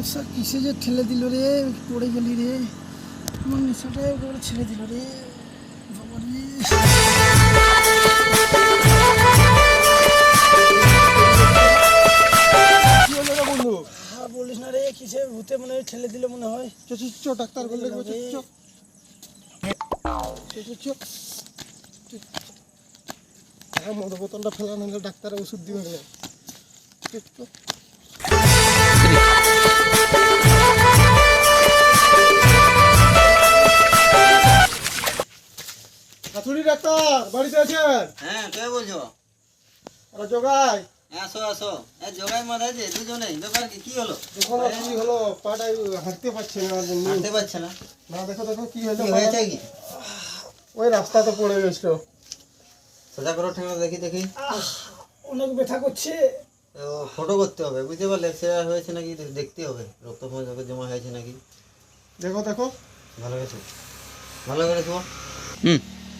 Sir কিসে যে ঠেলে দিল রে, পড়ে গেলি রে, আমার নেশাটা একেবারে ছেড়ে দিল রে বাবা রে। কি হলো রে বন্ধু? হ্যাঁ বলিস না রে, কিসে ভূতে মনে হয় ঠেলে দিল মনে হয়। চ ডাক্তার বললে মদ বোতলটা ফেলা নিলে ডাক্তার ওষুধ দিবে না। হাতুড়ি ডাক্তার বাড়িতে আছেন? হ্যাঁ কে বলছো? আরে জগাই, আসো আসো। জগাই মারা যে দুজনেই, ব্যাপার কি কি হলো? দেখো না কি হলো, পাটাই হাঁটতে পারছে না। হাঁটতে পারছে না? না দেখো দেখো কি হলো, কি হয়েছে কি? ওই রাস্তাতে পড়ে গেছিল। সোজা করো ঠেঙা দেখি দেখি। অনেক ব্যথা করছে। ফটো করতে হবে, বুঝতে পারলে এক্সরে হয়েছে নাকি দেখতে হবে, রক্ত জমা হয়েছে নাকি। দেখো দেখো ভালো গেছে, ভালো করে শো।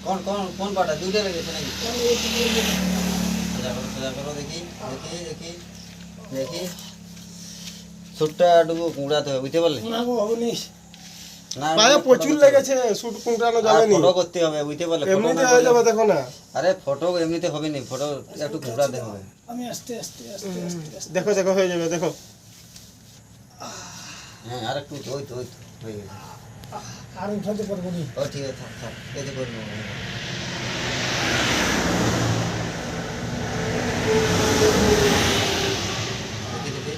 কোন কোন কোন পাটা দুইটা লেগেছে নাকি? সোজা করো দেখি দেখি দেখি দেখি। সুটটা ডুবু কুঁড়াতে হবে, বুঝতে পারলে? না গো অবনীশ, পায়ে প্রচুর লেগেছে, শুট কুঁকড়ানো যাবে না। ফটো করতে হবে, বুঝতে পারলে? এমনিতে হয়ে যাবে, দেখো না। আরে ফটো এমনিতে হবে না, ফটো একটু কুঁড়াতে হবে। আমি আস্তে আস্তে আস্তে আস্তে আস্তে দেখো দেখো হয়ে যাবে, দেখো। হ্যাঁ আর একটু ওই তো হয়ে গেছে। আর উঠাতে পারবো না। ও ঠিক আছে, থাক থাক, এই যে করে নেবো। দেখি দেখি।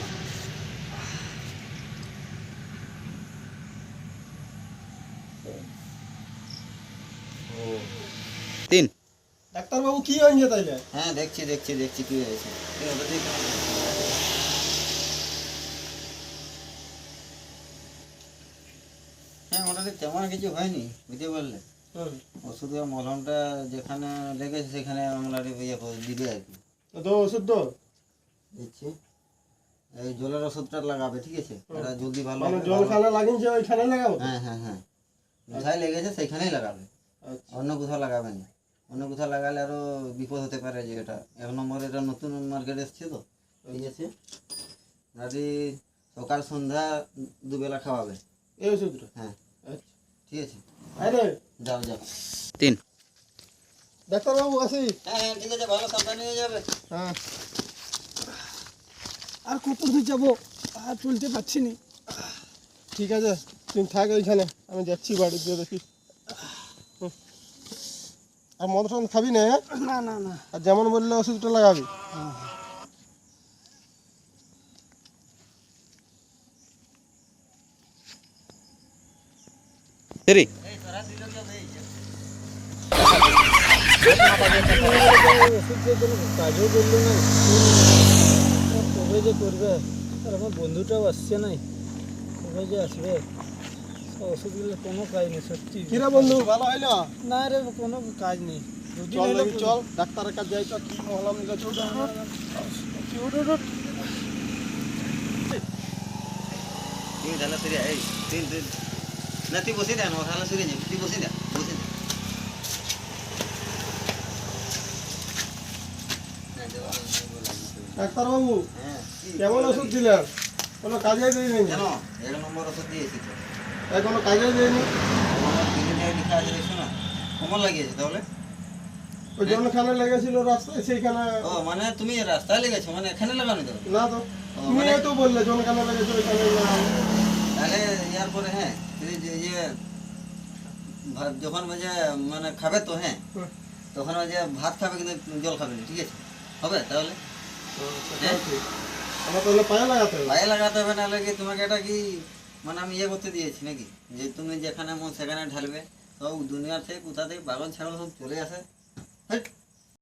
ও তিন। ডাক্তারবাবু কি হয়েছে তাইলে? হ্যাঁ দেখছি দেখছি দেখছি কি হয়েছে। কি হবে ঠিক? হ্যাঁ মোটামুটি তেমন কিছু হয়নি, বুঝতে পারলে? ওষুধ আর মলমটা যেখানে লেগেছে সেখানে আমরা ইয়ে দিবে আর কি। তো ওষুধ তো দিচ্ছি। এই জলের ওষুধটা লাগাবে, ঠিক আছে? এটা জলদি ভালো মানে হবে। জল খানে লাগিয়েছে ওইখানে লাগাবো? হ্যাঁ হ্যাঁ হ্যাঁ, কোথায় লেগেছে সেখানেই লাগাবে, আচ্ছা অন্য কোথাও লাগাবে না। অন্য কোথাও লাগালে আরো বিপদ হতে পারে। যে এটা এক নম্বর, এটা নতুন মার্কেটে এসছে তো, ঠিক আছে? দাদি সকাল সন্ধ্যা দুবেলা খাওয়াবে এই ওষুধটা? হ্যাঁ আচ্ছা ঠিক আছে, আরে যাও যাও। তিন। ডাক্তারবাবু আসি। হ্যাঁ হ্যাঁ ঠিক আছে, ভালো সাবধানে নিয়ে যাবে। হ্যাঁ আর কত দূর যাবো, আর চলতে পারছি না। ঠিক আছে, তুমি থাক ওইখানে, আমি যাচ্ছি বাড়িতে দেখি। আর মদ টদ খাবি না? না না না। আর যেমন বললে ওষুধটা লাগাবি। থ্রি। ওষুধ যে কোনো কাজও করলো না, কবে যে করবে। আর আমার বন্ধুটাও আসছে নাই, কবে যে আসবে। ওষুধগুলো কোনো কাজ নেই সত্যি। কিরা বন্ধু, ভালো হয় না? না রে, কোনো কাজ নেই। দুদিন চল হলো দেখি, চল ডাক্তারের কাছে যাই তো, কি মহলাম দিলে ছোট। তুই ঢালা সিরিয়া, এই তিন তিন। না তুই বসে দেন, ও ঢালা সিরিয়া যাবে, তুই বসে দে, বসে দে। ডাক্তারবাবু হ্যাঁ কেমন ওষুধ দিলেন? কোনো কাজে দেয়নি? কেন? এক নম্বর ওষুধ দিয়েছি তো। কোনো কাজে দেয়নি? আমার তিনে লেখা আছে, দেখছো না? কমন লাগিয়েছে তাহলে? ওই জনখানে লেগেছিল রাস্তায়, সেইখানে। ও মানে তুমি রাস্তায় লেগেছো, মানে এখানে লাগানো তো? না তো, তুমি মানে- তো বললে জনখানে লেগেছে ওইখানে লাগাবো। তাহলে ইয়ার পরে হ্যাঁ, তুমি যে যখন যে মানে খাবে তো, হ্যাঁ তখন ওই যে ভাত খাবে কিন্তু জল খাবে না, ঠিক আছে? হবে তাহলে? হ্যাঁ? আমার তাহলে পায়ে লাগাতে হবে? পায়ে লাগাতে হবে, না লাগে তোমাকে এটা কি মানে আমি ইয়ে করতে দিয়েছি নাকি, যে তুমি যেখানে মন সেখানে ঢালবে? সব দুনিয়া থেকে কোথা থেকে পাগল ছাগল সব চলে আসে। হেট।